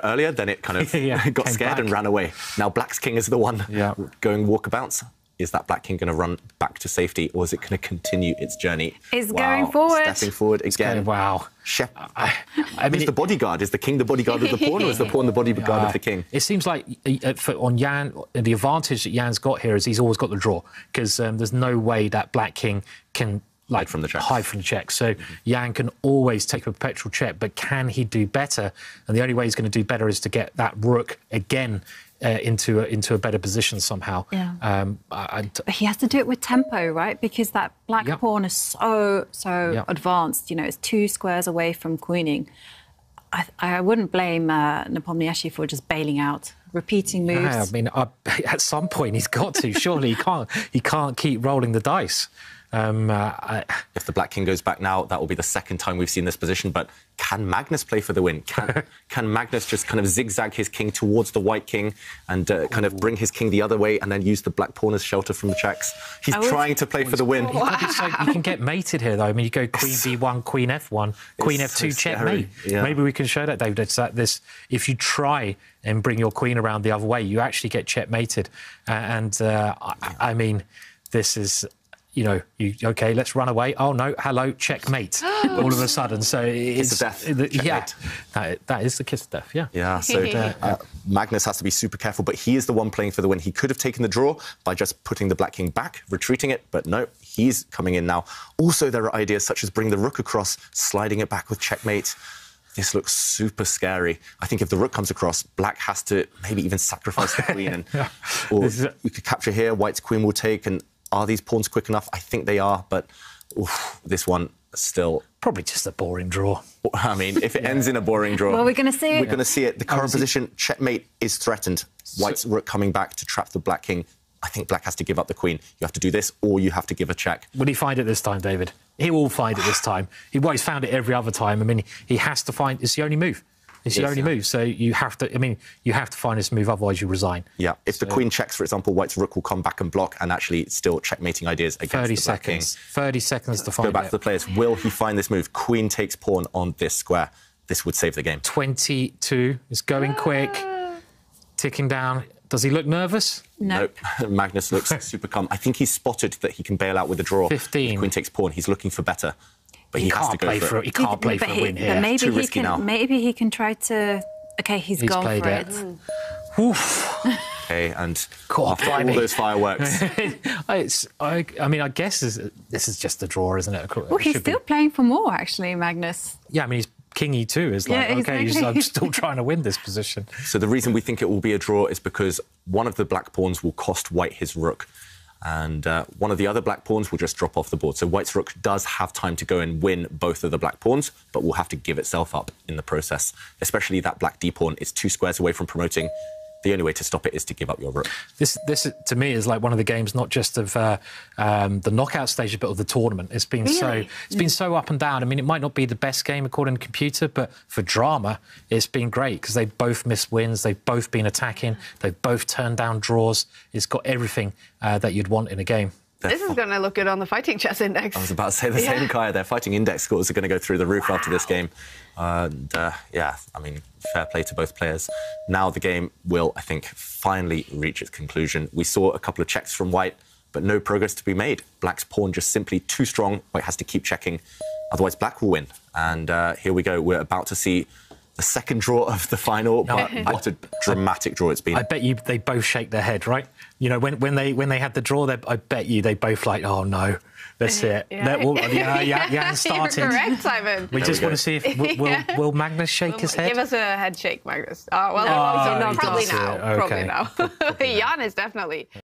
earlier, then it kind of got scared and ran away. Now black's king is the one going walkabouts. Is that black king going to run back to safety, or is it going to continue its journey? It's going forward. Stepping forward again. Wow. I mean, who's the bodyguard? Is the king the bodyguard of the pawn, or is the pawn the bodyguard of the king? It seems like on Jan, the advantage that Jan's got here is he's always got the draw, because there's no way that black king can hide from the check. So Jan can always take a perpetual check, but can he do better? And the only way he's going to do better is to get that rook again into a better position somehow. Yeah. But he has to do it with tempo, right? Because that black pawn is so advanced. You know, it's 2 squares away from queening. I wouldn't blame Nepomniachtchi for just bailing out, repeating moves. Yeah, I mean, at some point he's got to. Surely he can't keep rolling the dice. If the black king goes back now, that will be the second time we've seen this position. But can Magnus play for the win? Can Magnus just kind of zigzag his king towards the white king and kind of bring his king the other way and then use the black pawn as shelter from the checks? He's trying to play for the win. You can get mated here, though. I mean, you go queen b1, queen f1, queen f2, checkmate. Yeah. Maybe we can show that, David. It's that if you try and bring your queen around the other way, you actually get checkmated. I mean, this is... You know, OK, let's run away. Oh, no, hello, checkmate, all of a sudden. So it's... Kiss of death. Yeah, that is the kiss of death, yeah. Yeah, so Magnus has to be super careful, but he is the one playing for the win. He could have taken the draw by just putting the black king back, retreating it, but no, he's coming in now. Also, there are ideas such as bring the rook across, sliding it back with checkmate. This looks super scary. I think if the rook comes across, black has to maybe even sacrifice the queen. And, or we could capture here, white's queen will take, and are these pawns quick enough? I think they are, but this one still... Probably just a boring draw. I mean, if it ends in a boring draw... Well, we're going to see it. We're going to see it. The current position, checkmate, is threatened. White's rook coming back to trap the black king. I think black has to give up the queen. You have to do this, or you have to give a check. Will he find it this time, David? He will find it this time. He's found it every other time. I mean, he has to find... It's the only move. It's the only move, so you have to. I mean, you have to find this move, otherwise you resign. Yeah, if the queen checks, for example, white's rook will come back and block, and actually still checkmating ideas against 30 the black king. 30 seconds to find it. Go back to the players. Will he find this move? Queen takes pawn on this square. This would save the game. 22. It's going quick, ticking down. Does he look nervous? Nope. Magnus looks super calm. I think he's spotted that he can bail out with a draw. 15. If queen takes pawn. He's looking for better. But he has to go for it. He can't play for a win here. But maybe Too risky now. Maybe he can try to... OK, he's gone for it. Oof. OK, and after all those fireworks... I mean, I guess this is just a draw, isn't it? Well, he's still playing for more, actually, Magnus. Yeah, I mean, he's king E2 is like, OK, I'm still trying to win this position. So the reason we think it will be a draw is because one of the black pawns will cost white his rook. And one of the other black pawns will just drop off the board. So white's rook does have time to go and win both of the black pawns, but will have to give itself up in the process. Especially that black d pawn is 2 squares away from promoting. The only way to stop it is to give up your rook. This to me, is like one of the games, not just of the knockout stages, but of the tournament. It's been been so up and down. I mean, it might not be the best game according to computer, but for drama, it's been great because they've both missed wins, they've both been attacking, they've both turned down draws. It's got everything that you'd want in a game. This is going to look good on the Fighting Chess Index. I was about to say the same, Kaya. Their Fighting Index scores are going to go through the roof after this game. And, yeah, I mean, fair play to both players. Now the game will, I think, finally reach its conclusion. We saw a couple of checks from white, but no progress to be made. Black's pawn just simply too strong. White has to keep checking. Otherwise, black will win. And here we go. We're about to see the second draw of the final, but what a dramatic draw it's been. I bet you they both shake their head, right? You know, when they had the draw, I bet you they both like, oh no, that's it. Yeah, started. You're correct, Simon. We just want to see if will Magnus shake his head. Give us a head shake, Magnus. Probably now. Okay. Probably now. Jan is definitely.